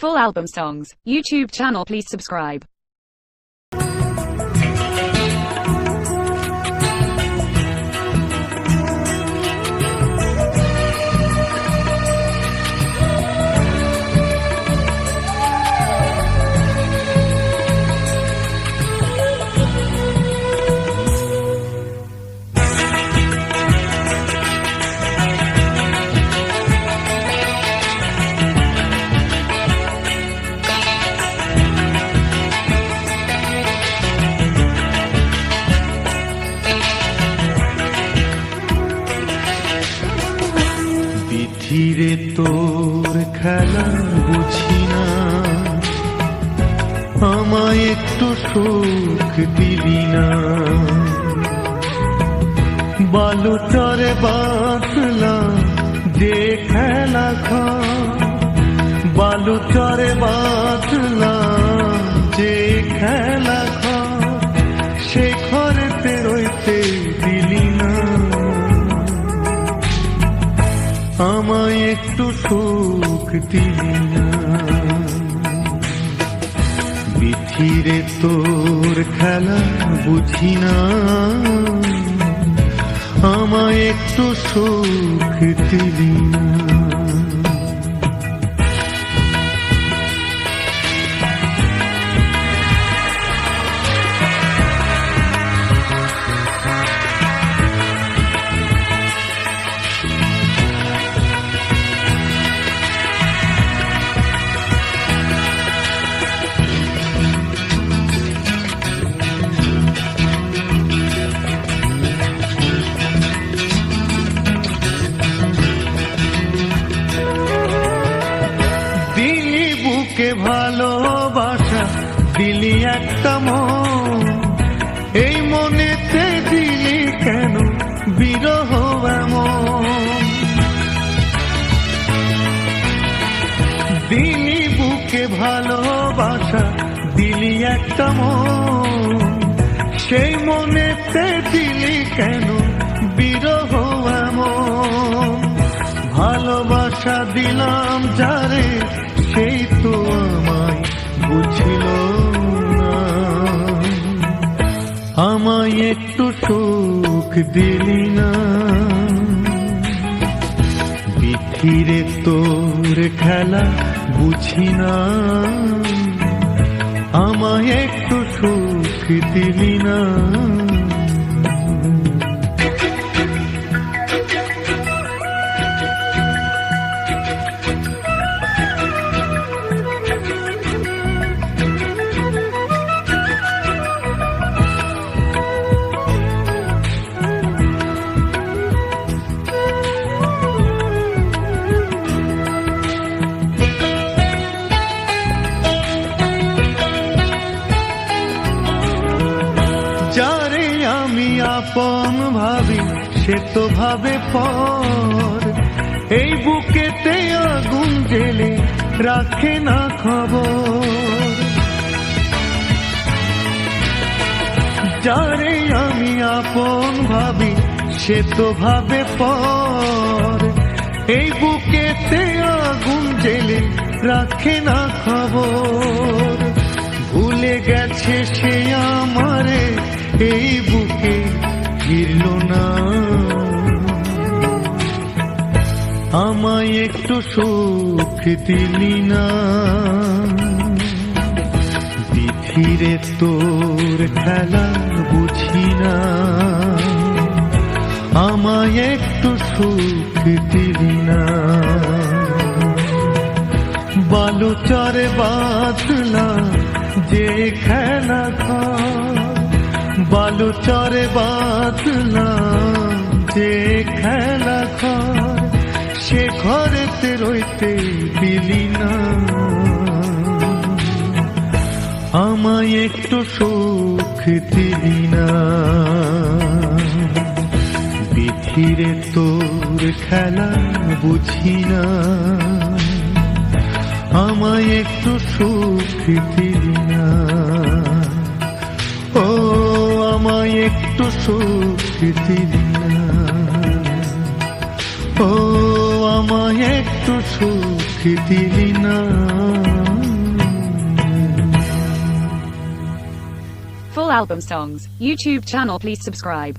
Full album songs. YouTube channel, please subscribe. ধীরে তোর খেলা বুঝি না, আমায় একটু সুখ দিলি না। বালুচরে বাঁধলাম যে খেলা ঘর, বালুচরে বাঁধলাম যে খেলা ঘর, সে ঘরেতে রইতে দিলি না। আমায় একটু সুখ দিলি না। বিধিরে তোর খেলা বুঝি না, আমায় একটু সুখ দিলি না। ভালোবাসা দিলি একটা মন, এই মনেতে দিলি কেন বিরহ এমন। দিলি বুকে ভালোবাসা দিলি একটা মন, সেই মনেতে দিলি কেন বিরহ এমন। ভালোবাসা দিলাম যারে সেই তো আমায় বুঝিল না, আমায় একটু সুখ দিলি না। বিধিরে তোর খেলা বুঝি না, আমায় একটু সুখ দিলি না। যারে আমি আপন ভাবি সে তো ভাবে পর, এই বুকেতে আগুন জেলে রাখে না খবর। যারে আমি আপন ভাবি সে তো ভাবে পর, এই বুকেতে আগুন জেলে রাখে না খবর। ভুলে গেছে সে আমারে এই বুকে ফিরল না, আমায় একটু সুখ দিলি না। বিধিরে তোর খেলা বুঝি না, আমায় একটু সুখ দিলি না। বালুচরে বাঁধলাম যে খেলা ঘর, বালুচরে বাঁধলাম যে খেলা ঘর, সে ঘরেতে রইতে দিলি না। আমায় একটু সুখ দিলি না। বিধিরে তোর খেলা বুঝি না, আমায় একটু সুখ দিলি না। ও আমায় একটু সুখ দিলি না, ও আমায় একটু সুখ দিলি না। Full album songs. YouTube channel, please subscribe.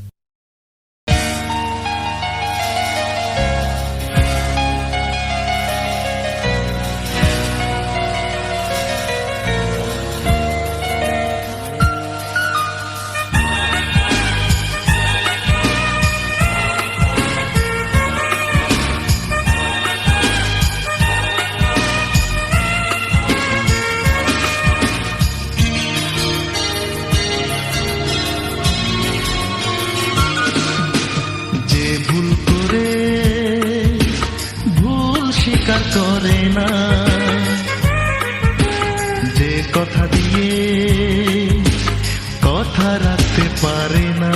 স্বীকার করে না, যে কথা দিয়ে কথা রাখতে পারে না,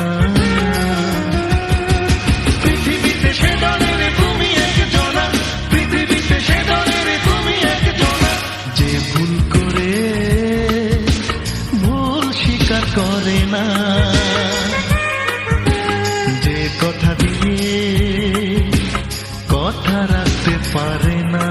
পৃথিবীতে সে ধরনের তুমি একজনা, পৃথিবীতে সে ধরনের তুমি একজনা, যে ভুল করে ভুল স্বীকার করে না, যে কথা দিয়ে কথা রাখতে পারে না,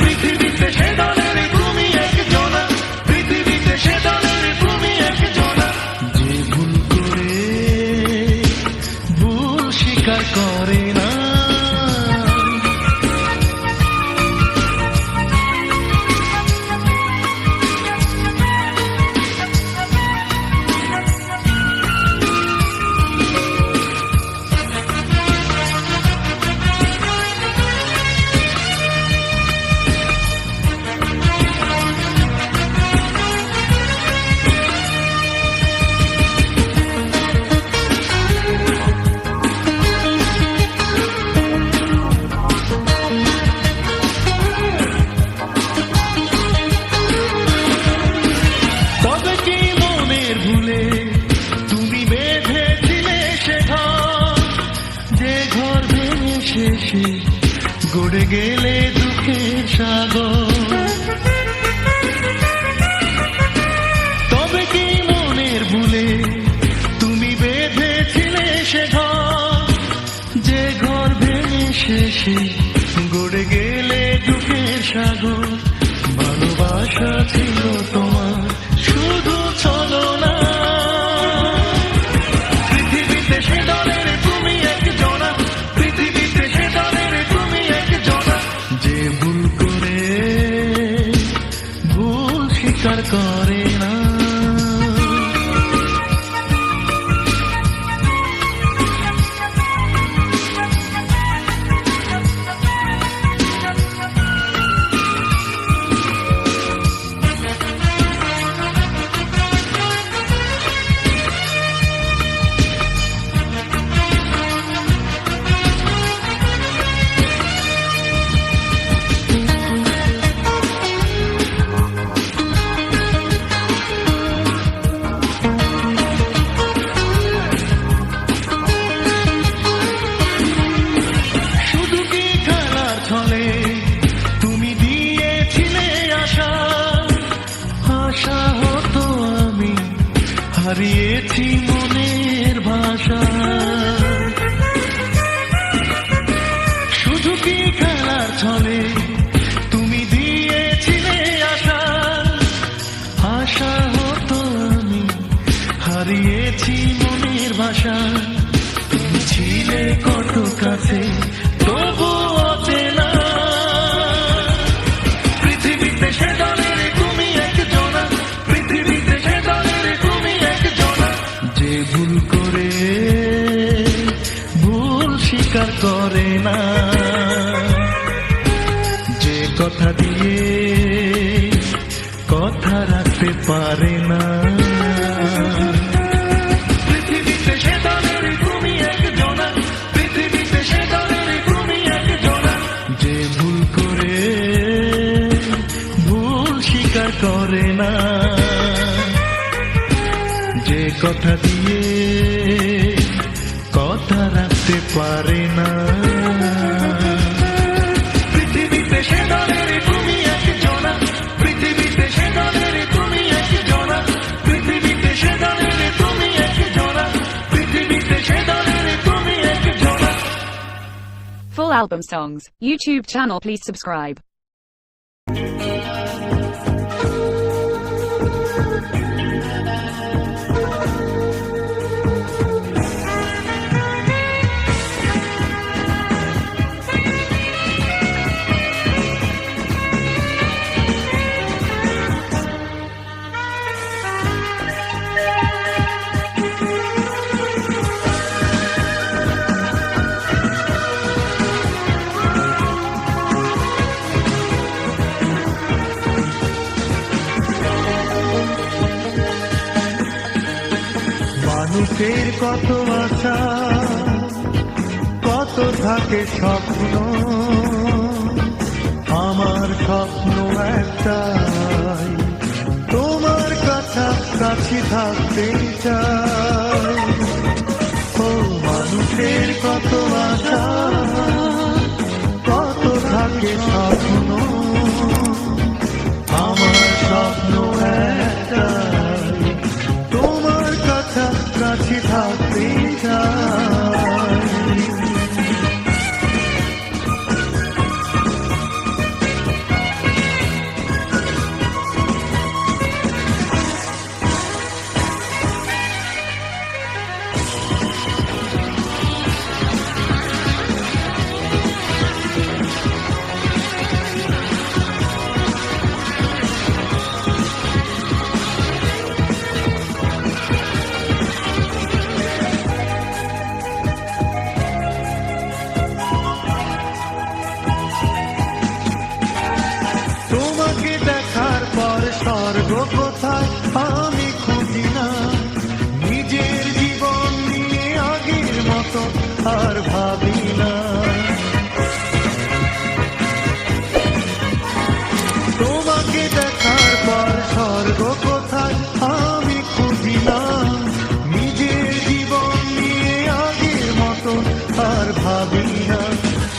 পৃথিবীতে সে ধরনের তুমি একজনা, পৃথিবীতে সে ধরনের তুমি একজনা, যে ভুল করে ভুল স্বীকার করে না। গড়ে গেলে দুঃখের সাগর, তবে কি মনের ভুলে তুমি বেঁধেছিলে সে ঘর, যে ঘর ভেঙে শেষে গড়ে গেলে দুঃখের সাগর, ভালোবাসা ছিল তোমার শুধু চলো না, পৃথিবীতে সে দলের তুমি একজনা, পৃথিবীতে সে দলের তুমি একজনা, যে ভুল করে ভুল স্বীকার করে না। তুমি দিয়েছিলে আশা, আশা হতো আমি হারিয়েছি মনের ভাষা, শুধু কি খেলার ছলে তুমি দিয়েছিলে আশা, আশা হতো আমি হারিয়েছি মনের ভাষা, তুমি ছিলে কত কাছে তবু অচেনা, পৃথিবীতে সে দলের তুমি একজনা, পৃথিবীতে সে দলের তুমি একজনা, যে ভুল করে ভুল স্বীকার করে না, যে কথা দিয়ে কথা রাখতে পারে না, পৃথিবীতে সে দলের তুমি একজনা, পৃথিবীতে সে দলের তুমি একজনা, যে ভুল করে ভুল স্বীকার করে না, যে কথা দিয়ে কথা রাখতে পারে না, পৃথিবীতে সে দলের তুমি একজনা, পৃথিবীতে সে দলের তুমি একজনা, পৃথিবীতে সে দলের তুমি একজনা, পৃথিবীতে সে দলের তুমি একজনা। Full album songs. YouTube channel, please subscribe. মানুষের কত আশা, কত থাকে স্বপ্ন, আমার স্বপ্ন একটাই, তোমার কাছাকাছি থাকতে চাই। ও মানুষের কত আশা, কত থাকে স্বপ্ন, আমার স্বপ্ন একটাই, তোমার কাছাকাছি থাকতে চাই। তোমাকে দেখার পর স্বর্গ কোথায় আমি খুঁজি না, নিজের জীবন নিয়ে আগের মতো আর ভাবি না। তোমাকে দেখার পর স্বর্গ কোথায় আমি খুঁজি না, নিজের জীবন নিয়ে আগের মতো আর ভাবি না।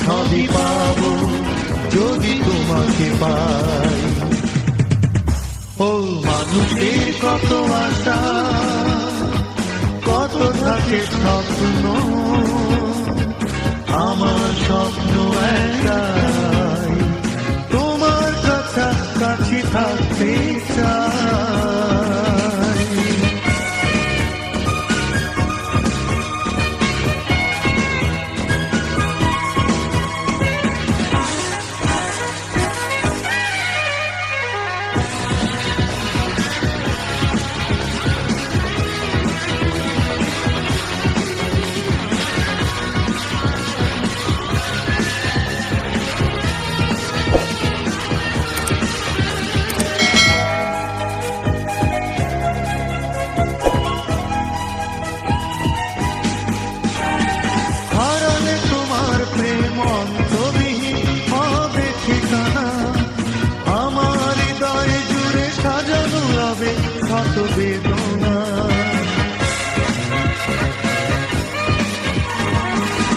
সবই পাবো যদি তোমাকে পাই। ও মানুষের কত আশা, কত থাকে স্বপ্ন, আমার স্বপ্ন একটাই, তোমার কাছাকাছি থাকতে চাই। হারালে তোমার প্রেম অন্তবিহীন হবে ঠিকানা, আমার হৃদয়ে জুড়ে সাজানো রবে কত বেদনা।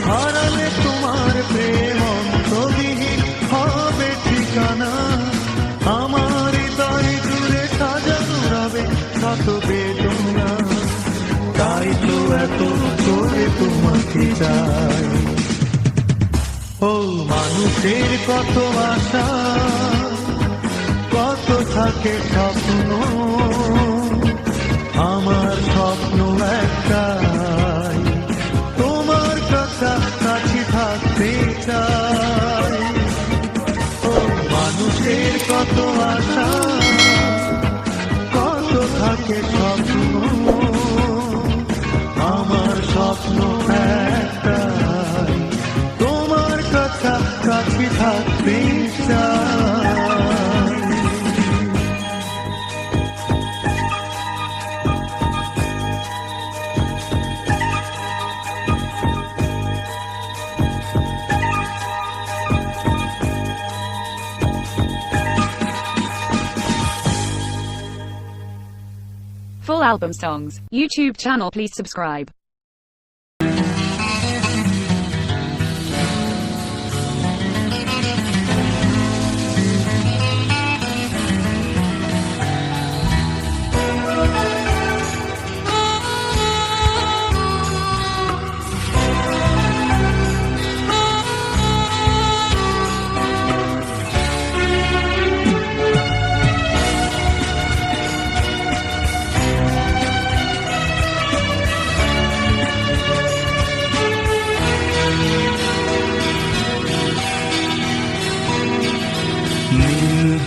হারালে তোমার প্রেম অন্তবিহীন হবে ঠিকানা, আমার হৃদয়ে জুড়ে সাজানো রবে কত বেদনা। তাই তো এত করে তোমাকে চাই। ও মানুষের কত আশা, কত থাকে স্বপ্ন, আমার স্বপ্ন একটাই, তোমার কাছাকাছি থাকতে চাই। ও মানুষের কত আশা, কত থাকে স্বপ্ন, আমার স্বপ্ন একটাই, তোমার কাছাকাছি থাকতে চাই। Full album songs, YouTube channel, please subscribe.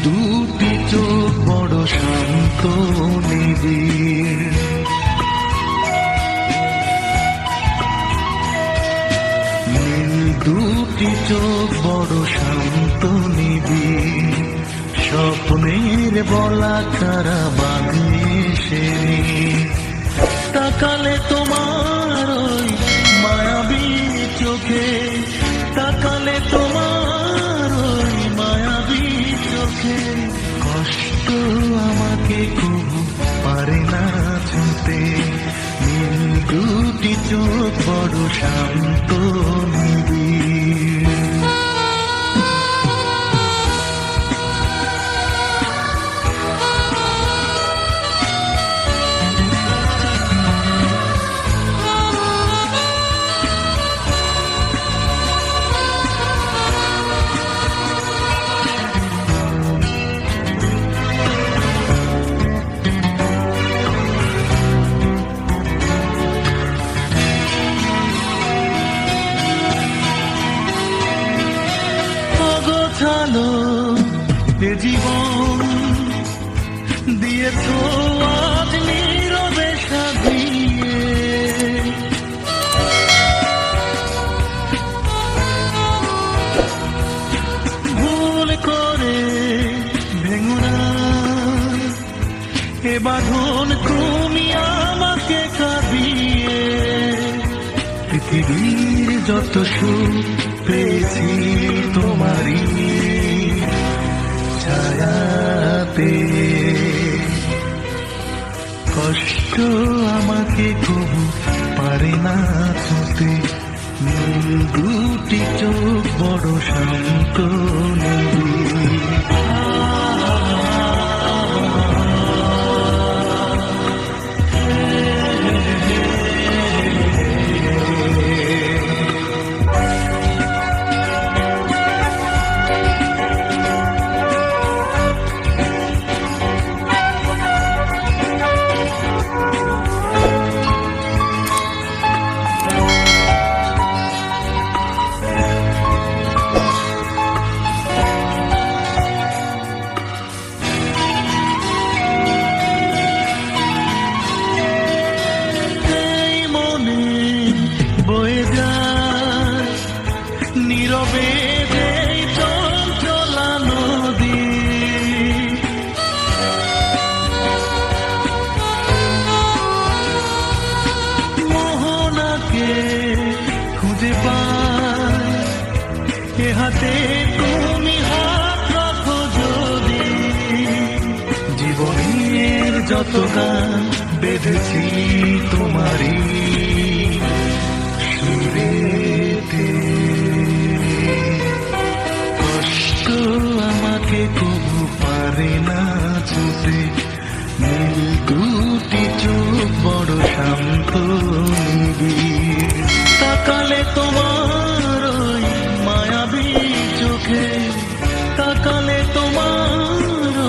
দুটি চোখ বড় শান্ত নিবিড়, নীল দুটি চোখ বড় শান্ত নিবিড়, স্বপ্নের বলা ছাড়া বাঁধে সে তাকালে তোমার ওই মায়াবী চোখে, তাকালে তোমার ওই মায়াবী চোখে, কষ্ট আমাকে কবু পারে না ছুঁতে, নীল দুটি চোখ বড় শান্ত নিবিড়। অগোছালো এ জীবন দিয়েছো আজ নীরবে সাজিয়ে, ভুল করে ভেঙো না এ বাঁধন, তুমি আমাকে কাঁদিয়ে। পৃথিবীর যত সুখ পেয়েছি তোমারই ছায়াতে, কষ্ট আমাকে কবু পারে না ছুঁতে, নীল দুটি চোখ বড় শান্ত নিবিড়। নীরবে যেই চঞ্চলা নদী, মোহনাকে খুঁজে পায় এ হাতে, তুমি হাত রাখো যদি। জীবনের যত গান বেঁধেছি তোমারই সুরেতে, কষ্ট আমাকে কবু পারে না ছুঁতে, নীল দুটি চোখ বড় শান্ত নিবিড়। তাকালে তোমার ওই মায়াবী চোখে, তাকালে তোমার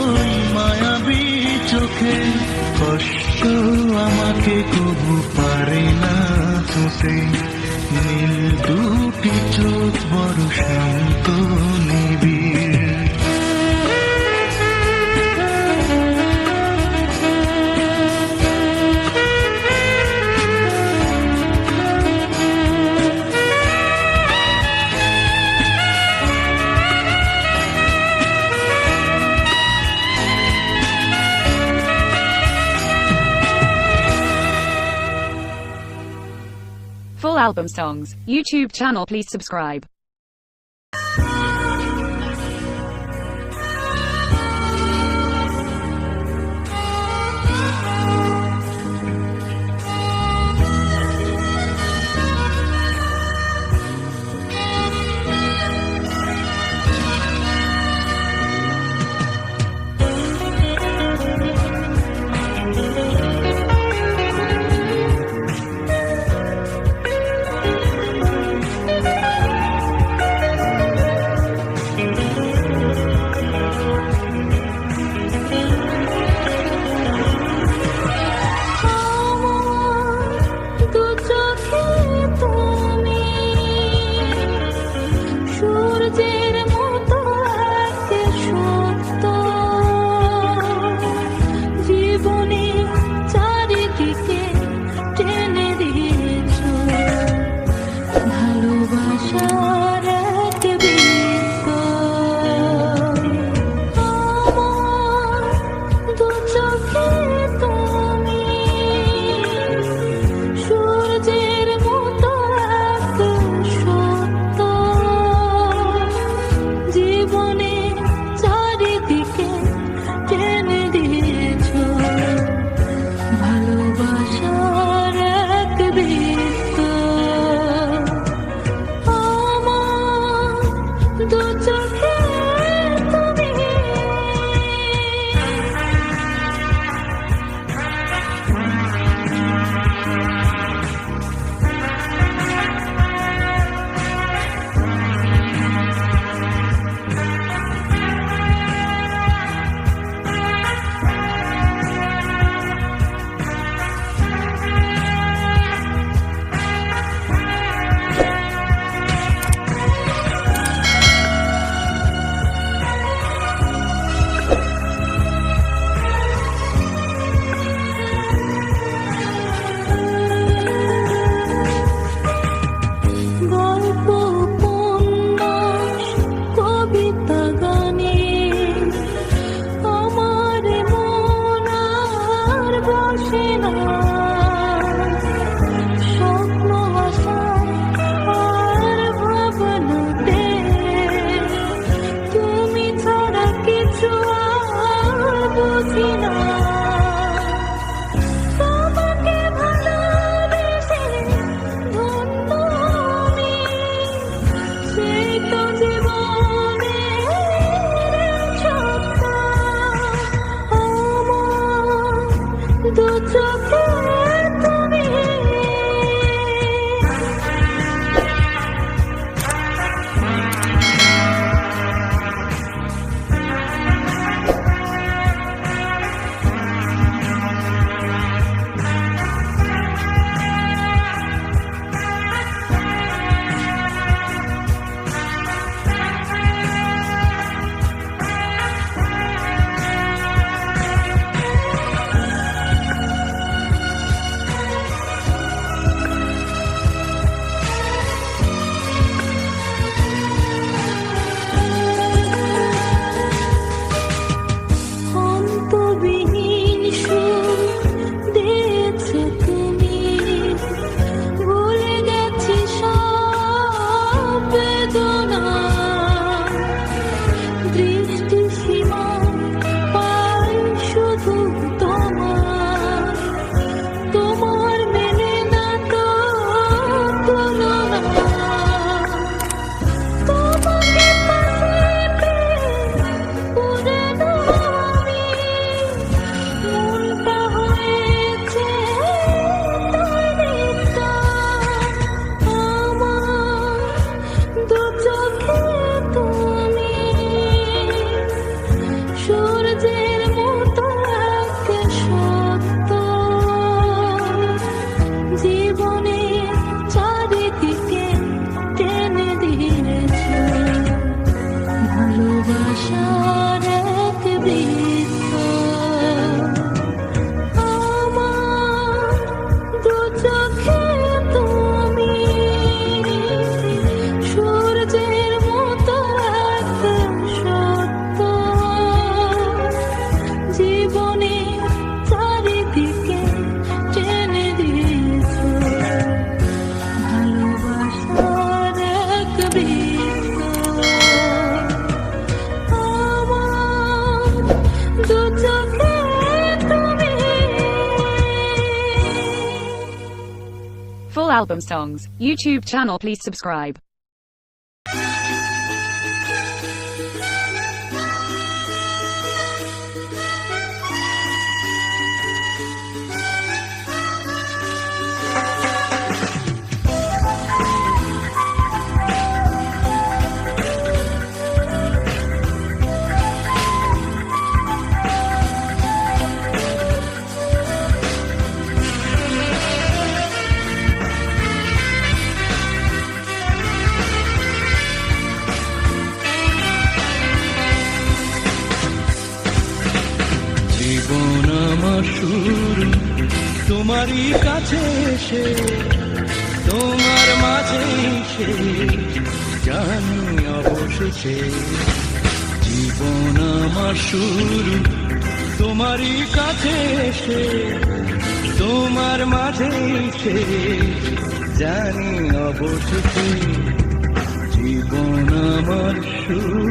ওই মায়াবী চোখে, কষ্ট আমাকে কবু পারে না ছুঁতে, নীল দুটি চোখ বড় শান্ত নিবিড়। Full album songs, YouTube channel, please subscribe. বৃত্ত আমার দু চোখে তুমি সূর্যের মতো একটা সত্য জীবনে চারিদিকে টেনে দিয়েছ ভালোবাসার এক বৃত্ত আমার দু চোখে তুমি Full album songs. YouTube channel, please subscribe. জীবন আমার শুরু তোমারই কাছে এসে তোমার মাঝে এসে জানি অবশেষে জীবন আমার শুরু তোমারই কাছে এসে তোমার মাঝে এসে জানি অবশেষে জীবন আমার শুরু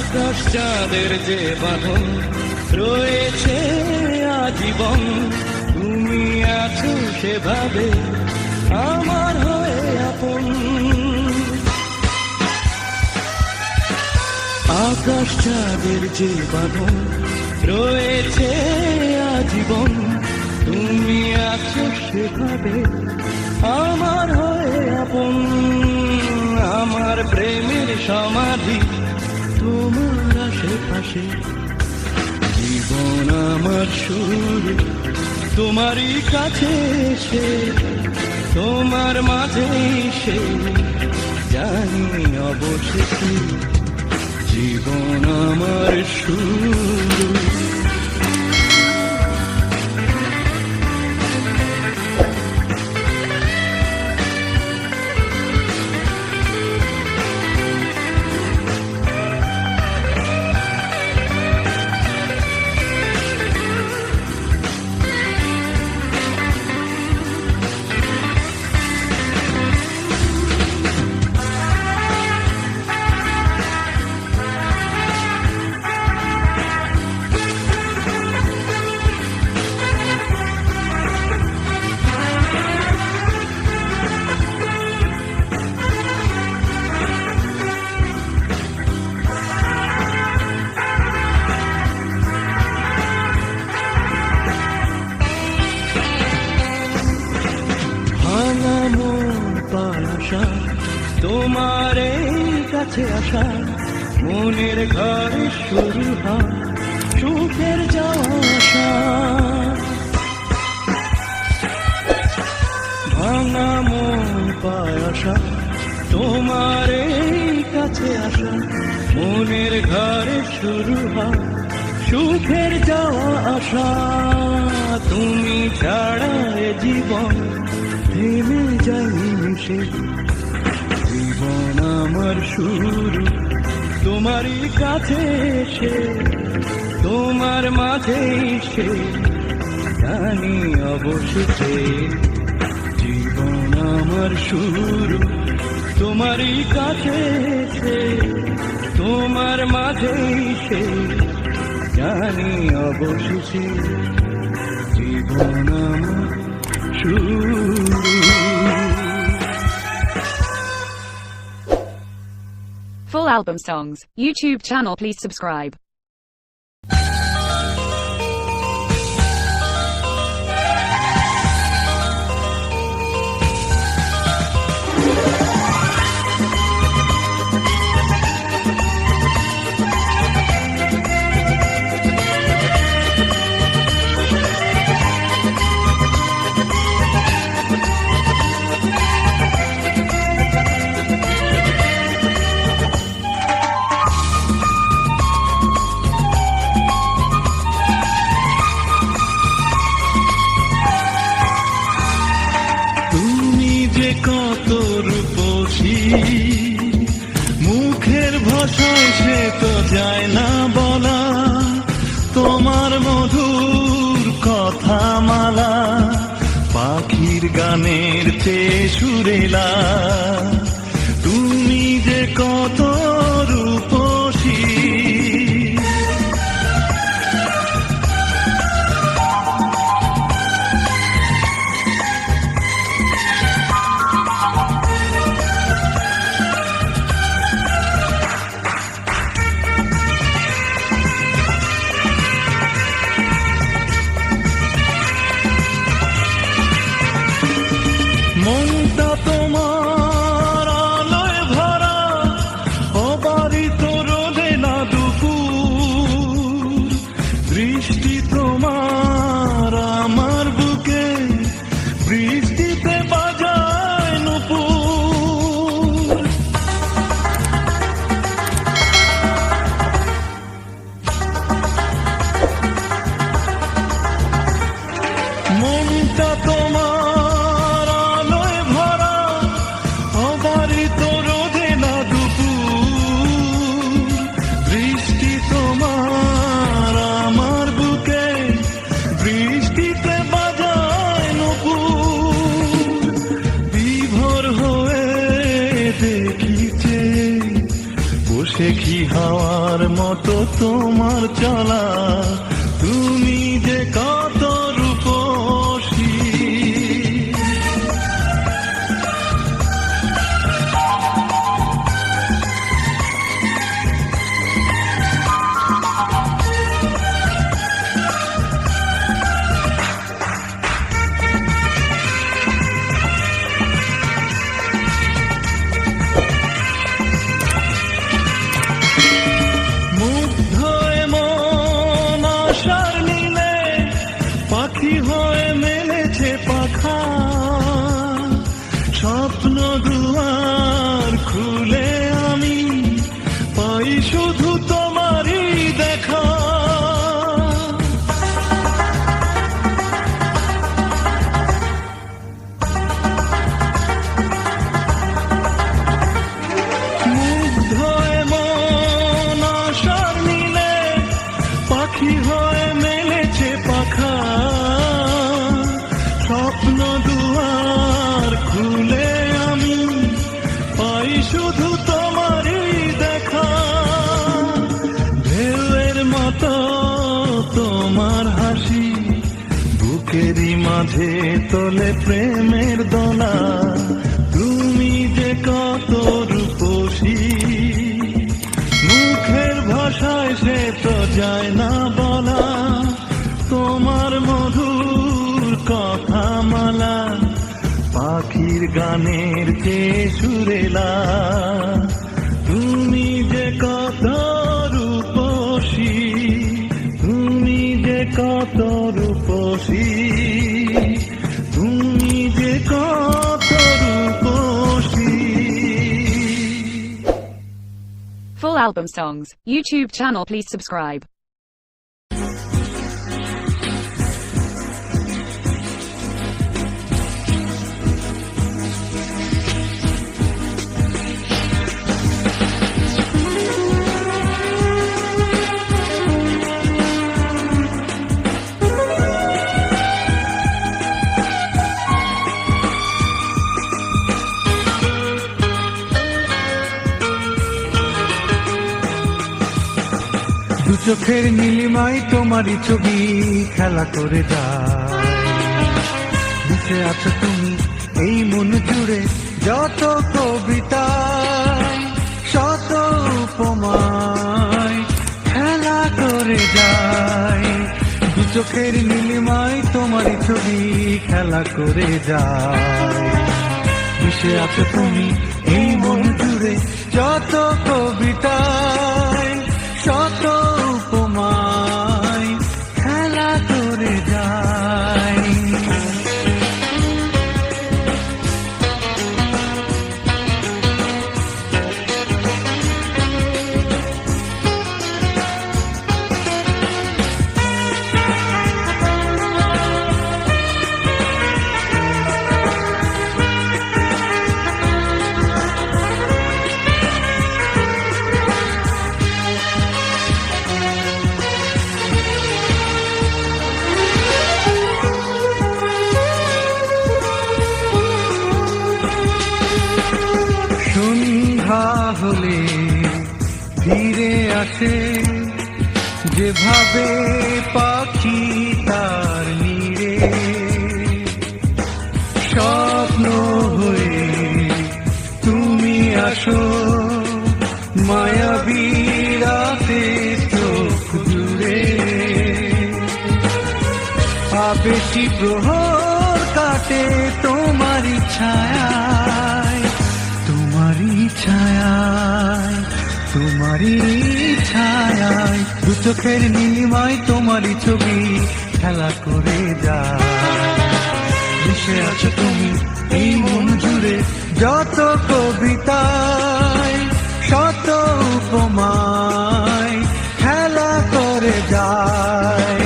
আকাশ চাঁদের যে বাঁধন রয়েছে আজীবন তুমি আছো সেভাবে আমার হয়ে আপন আকাশ চাঁদের যে বাঁধন রয়েছে আজীবন তুমি আছো সেভাবে আমার হয়ে আপন আমার প্রেমের সমাধি তোমার আশেপাশে জীবন আমার শুরু তোমারই কাছে এসে তোমার মাঝে এসে জানি অবশেষে জীবন আমার শুরু আশা তোমার এই কাছে আসা মনের ঘরে শুরু হয় সুখের যাওয়া আসা ভাঙা মন পায় আশা তোমার এই কাছে আসা মনের ঘরে শুরু হয় সুখের যাওয়া আসা তুমি ছাড়া এ জীবন থেমে যায় মিশে জীবন আমার শুরু তোমারই কাছে এসে তোমার মাঝে এসে জানি অবশেষে জীবন আমার শুরু তোমারই কাছে এসে তোমার মাঝেই সে জানি অবশেষে জীবন আমার শুরু। Full album songs. YouTube channel, please subscribe. তুমি যে কত রূপসী, মুখের ভাষায় সে তো যায় না বলা। তোমার মধুর কথা মালা পাখির গানের চেয়ে সুরেলা। তুমি যে কত রূপসী, মনটা তোমার আলোয় ভরা, অবারিত রোদে না দুপুর। দৃষ্টি তোমার আমার বুকে, বৃষ্টিতে বাজায় নূপুর। মনটা তোমার দেখি হাওয়ার মতো তোমার চলা। তুমি যে কত রূপসী, পাখি হয়ে মেলেছে পাখা। স্বপ্ন দুয়ার খুলে আমি পাই শুধু তোমারই দেখা। মুগ্ধ মন আশার নীলে পাখি হয়ে মেলেছে পাখা। স্বপ্ন দুয়ার খুলে আমি পাই শুধু তোমারই দেখা। ঢেউয়ের মতো তোমার হাসি বুকেরই মাঝে তোলে প্রেমের দোলা। তুমি যে কত রূপসী, মুখের ভাষায় সে তো যায় না বলা। তোমার মধুর কথা মালা পাখির গানের চেয়ে সুরেলা। তুমি যে কত রূপসী, তুমি যে কত রূপসী, তুমি যে কত রূপসী। Full album songs. YouTube channel, please subscribe. চোখের নীলিমায় তোমারই ছবি খেলা করে যায়। মিশে আছো তুমি এই মন জুড়ে যত কবিতায়, শত উপমায় খেলা করে যায়। দু চোখের নীলিমায় তোমারই ছবি খেলা করে যায়। মিশে আছো তুমি এই মন জুড়ে যত কবিতায়, শত উপমায় খেলা করে যায়। সন্ধ্যা হলে ধীরে আসে যেভাবে পাখি তার নীড়ে, স্বপ্ন হয়ে তুমি আসো মায়াবী রাতে চোখ জুড়ে। আবেশী প্রহর কাটে তোমারই ছায়ায়, তোমারই ছায়ায়, তোমারই ছায়ায়। দু চোখের নীলিমায় তোমারই ছবি খেলা করে যায়। মিশে আছো তুমি এই মন জুড়ে যত কবিতায়, শত উপমায় খেলা করে যায়।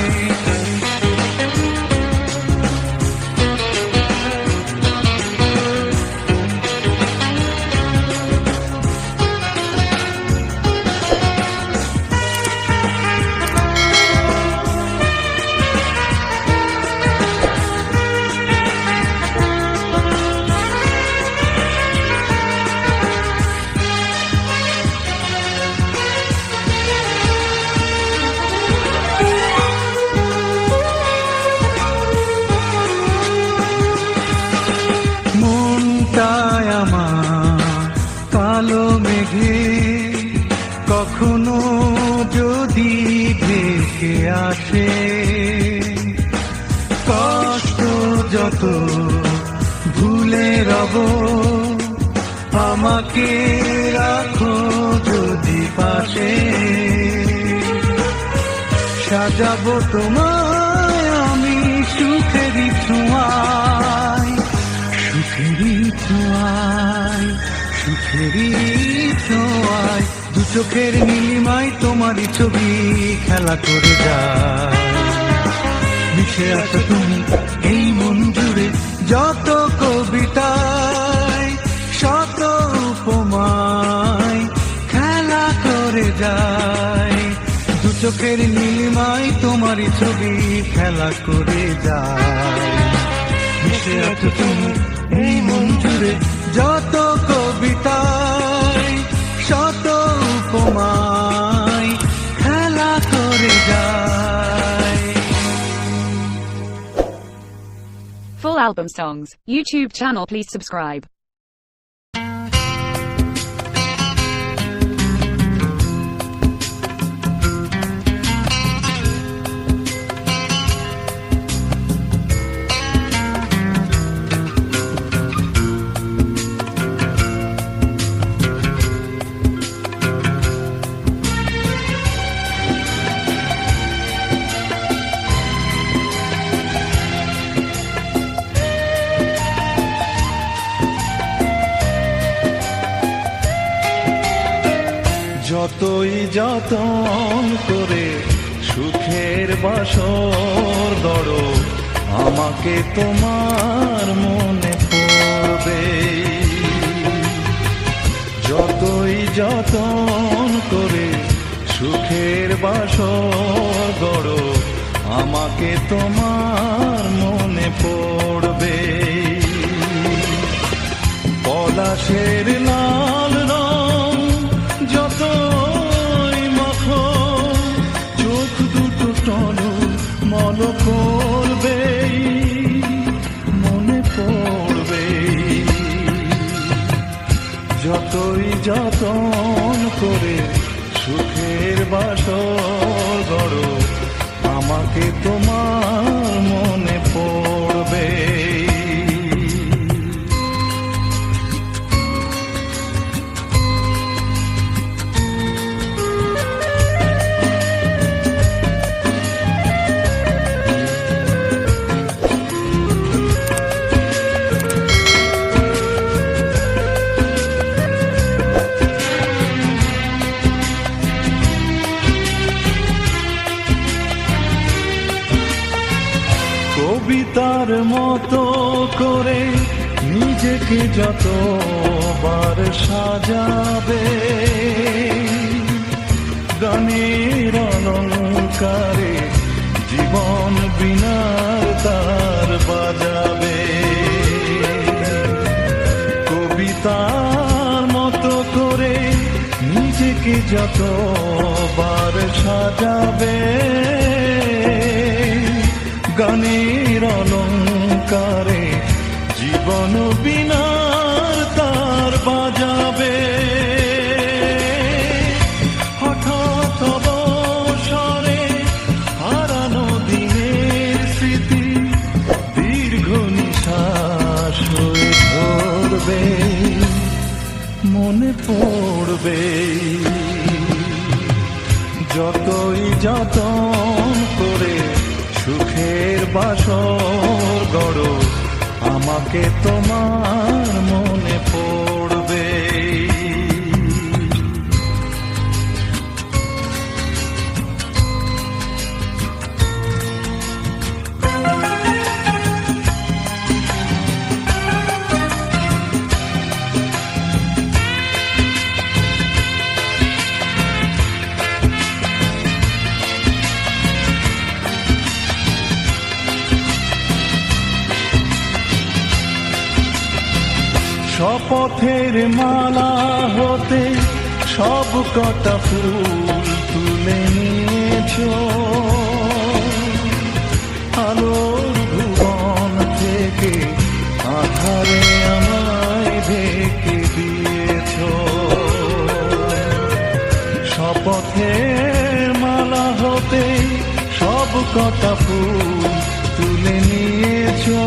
মনটায় আমার কালো মেঘে কখনো যদি ভেসে আসে, কষ্ট যত ভুলে রব আমাকে রাখো যদি পাশে। সাজাবো তোমায় আমি সুখেরই ছোঁয়ায়, সুখেরই ছোঁয়ায়, সুখেরই ছোঁয়ায়। দু চোখের নীলিমায় তোমারই ছবি খেলা করে যায়। মিশে আছো তুমি এই মন জুড়ে যত কবিতায়, শত উপমায় খেলা করে যায়। দু চোখের নীলিমায় তোমারই ছবি খেলা করে যায়। মিশে আছো তুমি এই মন জুড়ে যত কবিতায়, শত উপমায় খেলা করে যায়। Full album songs. YouTube channel, please subscribe. যতই যতন করে সুখের বাসর গড়ো, আমাকে তোমার মনে পড়বে। যতই যতন করে সুখের বাসর গড়ো, আমাকে তোমার মনে পড়বে। পলাশের লাল রং যতই মাখো, যতন করে সুখের বাসর গড়ো, আমাকে তোমার মনে পড়বে। কবিতার মতো করে নিজেকে যতবার সাজাবে, গানের অলঙ্কারে জীবন বিনার তার বাজাবে। কবিতার মতো করে নিজেকে যতবার সাজাবে, গানের অলঙ্কারে জীবন বিনার তার বাজাবে। হঠাৎ অবসরে হারানো দিনের স্মৃতি দীর্ঘ নিঃশ্বাস হয়ে ধরবে, মনে পড়বে। যতই যতন করে সুখের বাসর গড়ো, আমাকে তোমার মনে পড়বে। শপথের মালা হতে সব কটা ফুল তুলে নিয়েছো, আলোর ভুবন থেকে আধারে আমায় ঢেকে দিয়েছো। শপথের মালা হতে সব কটা ফুল তুলে নিয়েছো,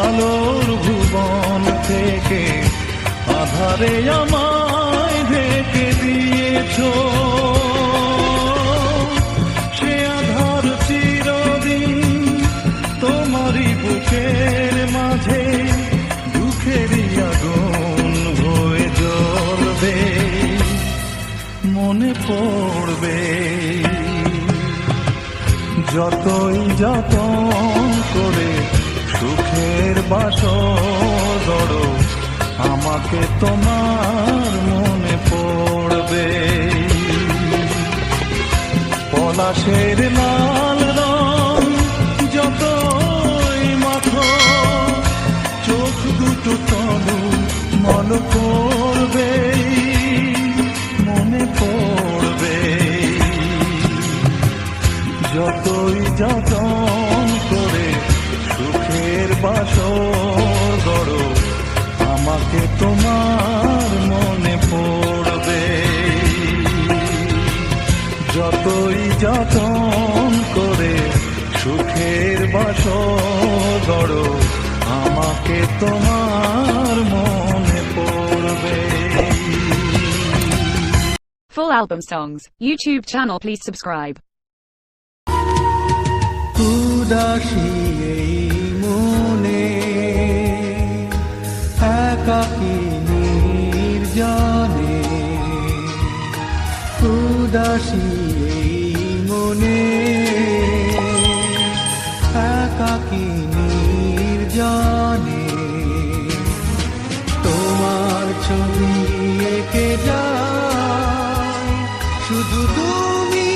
আলোর ভুবন থেকে আধারে আমায় ঢেকে দিয়েছো। সে আধার চিরদিন তোমারই বুকের মাঝে দুঃখেরই আগুন হয়ে জ্বলবে, মনে পড়বে। যতই যতন করে সুখের বাসর গড়ো, আমাকে তোমার মনে পড়বে। পলাশের লাল রং যতই মাখো, চোখ দুটো তনু মন করবে, মনে পড়বে। যতই যতন করে সুখের বাসর গড়ো, আমাকে তোমার মনে পড়বে। যতই যতন করে সুখের বাসর গড়ো, আমাকে তোমার মনে পড়বে। Full album songs, YouTube channel, please subscribe. উদাসী এই মনে একাকী নির্জনে, উদাসী এই মনে একাকী নির্জনে, তোমার ছবি এঁকে যায় শুধু তুমি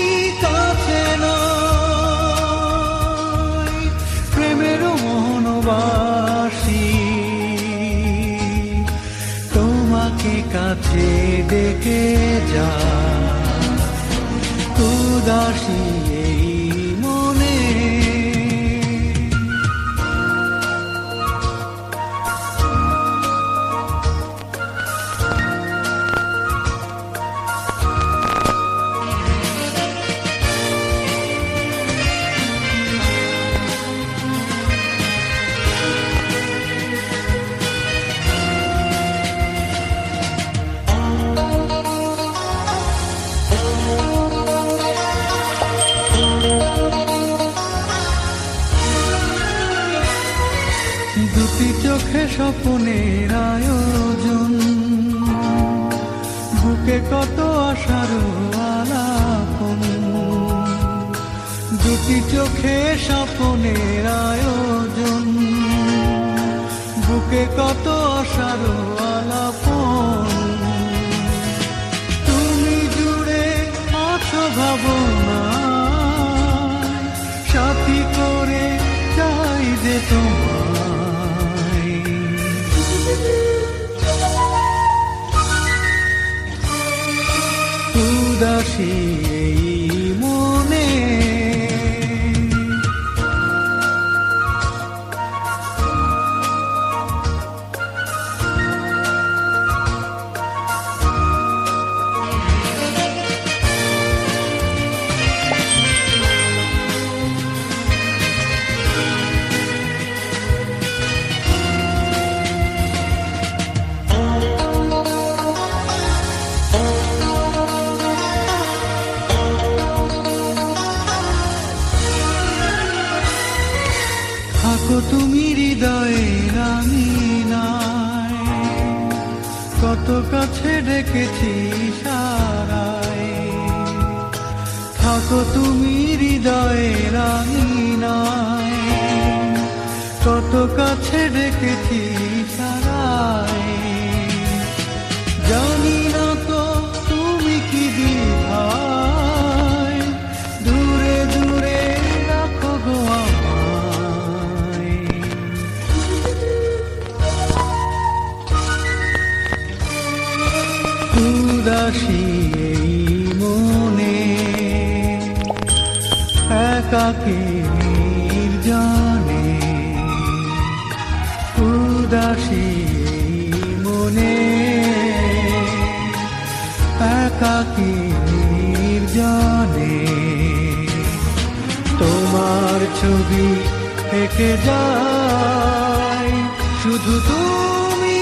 কাছে নয়, প্রেমের মনোবাসী তোমাকে কাছে ডেকে যায়, উদাসী এই মনে। দুটি চোখে স্বপ্নের আয়োজন, বুকে কত আশার আলাপন। দুটি চোখে স্বপ্নের আয়োজন, বুকে কত আশার আলাপন। তুমি জুড়ে আছো ভাবনা, সাথী করে চাই যে তোমায়। উদাসী এই মনে, থাকো তুমি হৃদয়ের আঙিনায়, কত কাছে ডেকেছি সারায়। থাকো তুমি হৃদয়ের আঙিনায়, কত কাছে ডেকেছি সারায়। জানি না তো তুমি কি দ্বিধায়, দূরে দূরে রাখো গো আমায়। উদাসী এই মনে, একাকী নির্জনে। উদাসী এই মনে, একাকী নির্জনে। তোমার ছবি থেকে যায়, শুধু তুমি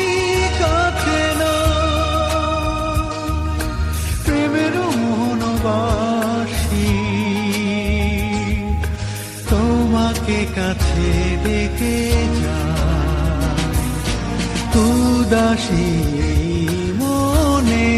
কাছে না। প্রেমের মনোবাসী তোমাকে কাছে দেখে যায়। উদাসী এই মনে,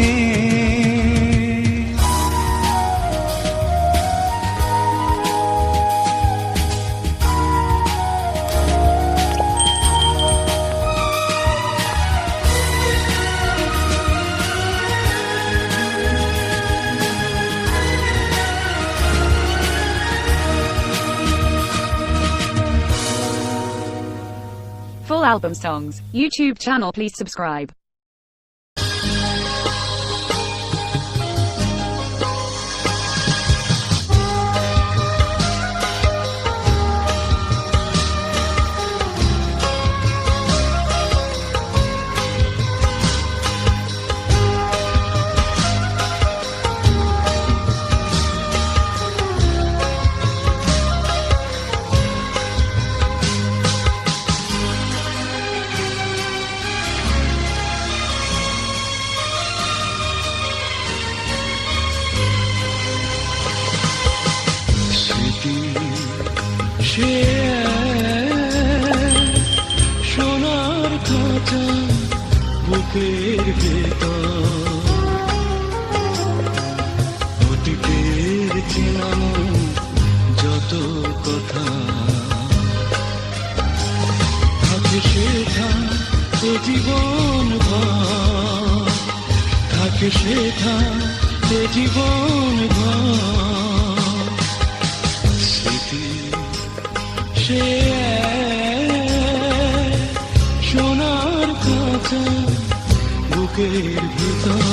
Full album songs. YouTube channel, please subscribe. সে সোনার খাঁচা বুকের ভেতর, অতীতের চেনানো যত কথা থাকে, সেটা তো জীবন ভর থাকে, সেটা তো জীবন ভর। স্মৃতি সে সোনার খাঁচা বুকের ভিতর।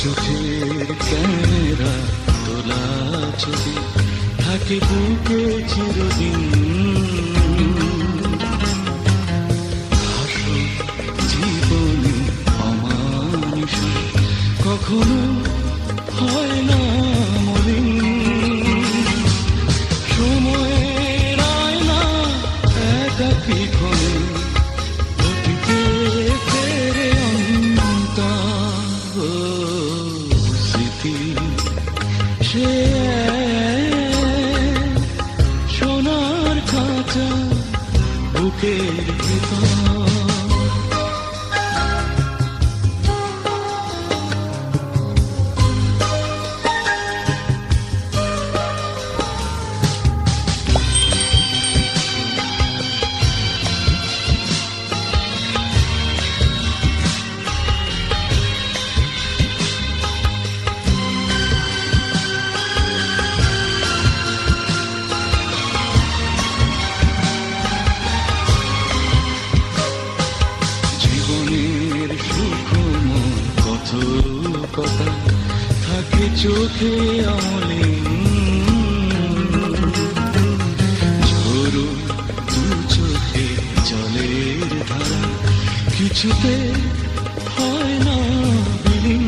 চোখের ক্যামেরা তোলা ছবি থাকে বুকে চিরদিন। ক্ষণে অতীতে ফেরে অন্তর স্মৃতি সে সোনার খাঁচা বুকের ভিতর। জীবনের সুখময় কত কথা থাকে চোখে অমলিন, ঝরো দু চোখে জলের ধারা কিছুতে হয় না বিলীন।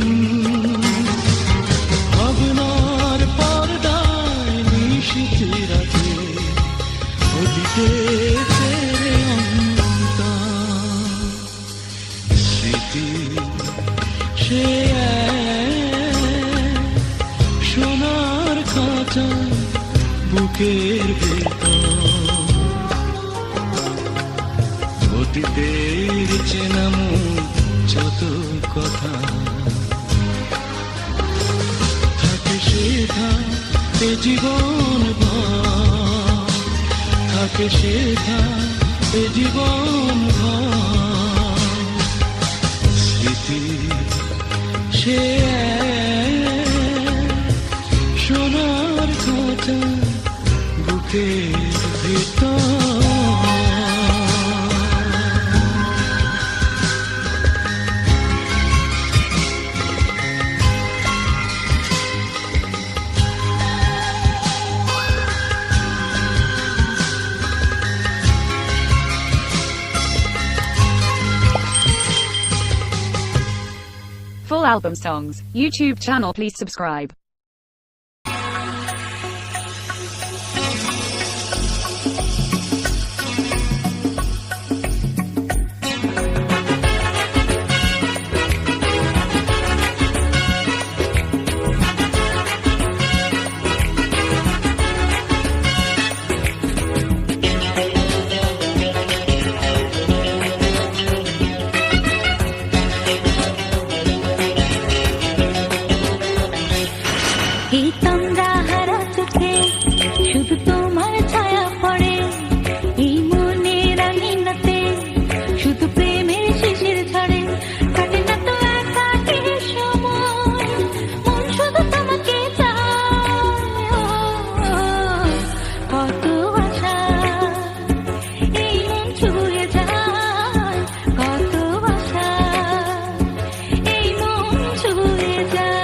ভাবনার পর্দায় নিশীথ রাতে অতীতে ফেরে অন্তর স্মৃতি সে সোনার খাঁচা বুকের ভেতর। অতীতের চেনা মুখ যত কথা থাকে শেখা এ জীবন ভর, থাকে শেখা এ জীবন ভর স্মৃতি সে সোনার খাঁচা বুকের ভিতর। Full album songs. YouTube channel, please subscribe. এই তন্দ্রা হারা চোখে শুধু তোমার ছায়া পড়ে, এই মনের আঙিনাতে শুধু প্রেমের শিশির ঝরে। কাটে না তো একাকী সময়, মন শুধু তোমাকে চায়। ও, কত আশা এই মন ছুঁয়ে যায়, কত আশা এই মন ছুঁয়ে যায়।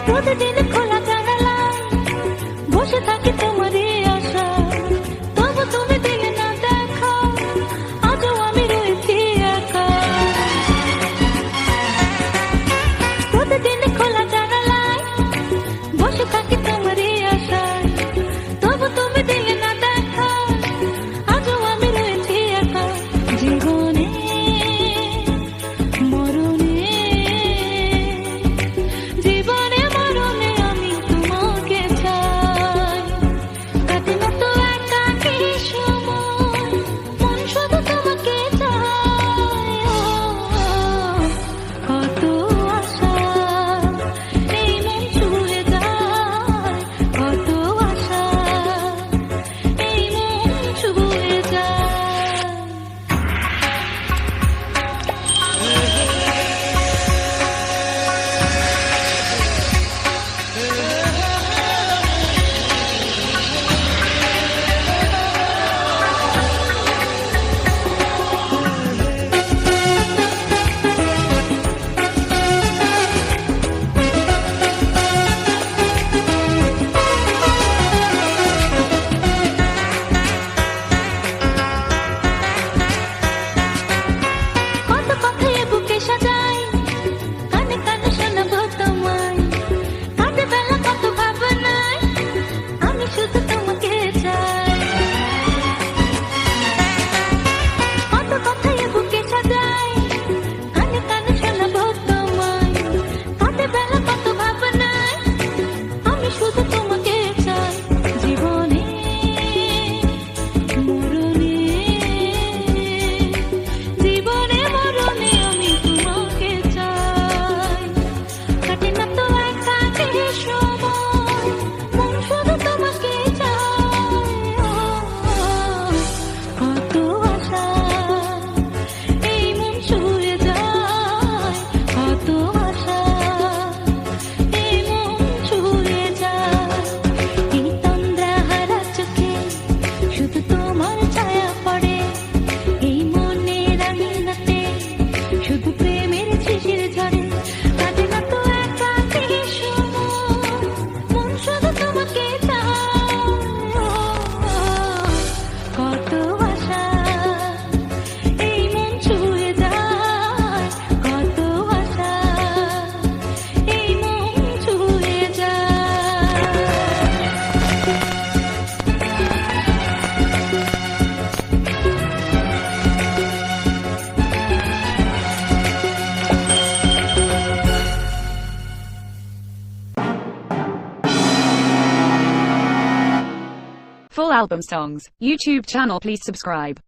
প্রতিদিন খোলা জানালায় বসে থাকি তোমারই আশা, তবু তুমি দিলে না দেখা, আজও আমি রয়েছি একা। প্রতিদিন খোলা জানালায় বসে থাকি তোমারই আশায়, তবু তুমি দিলে না দেখা, আজও আমি রয়েছি একা। জীবনে মরণে জীবনে মরণে Full album songs. YouTube channel, please subscribe.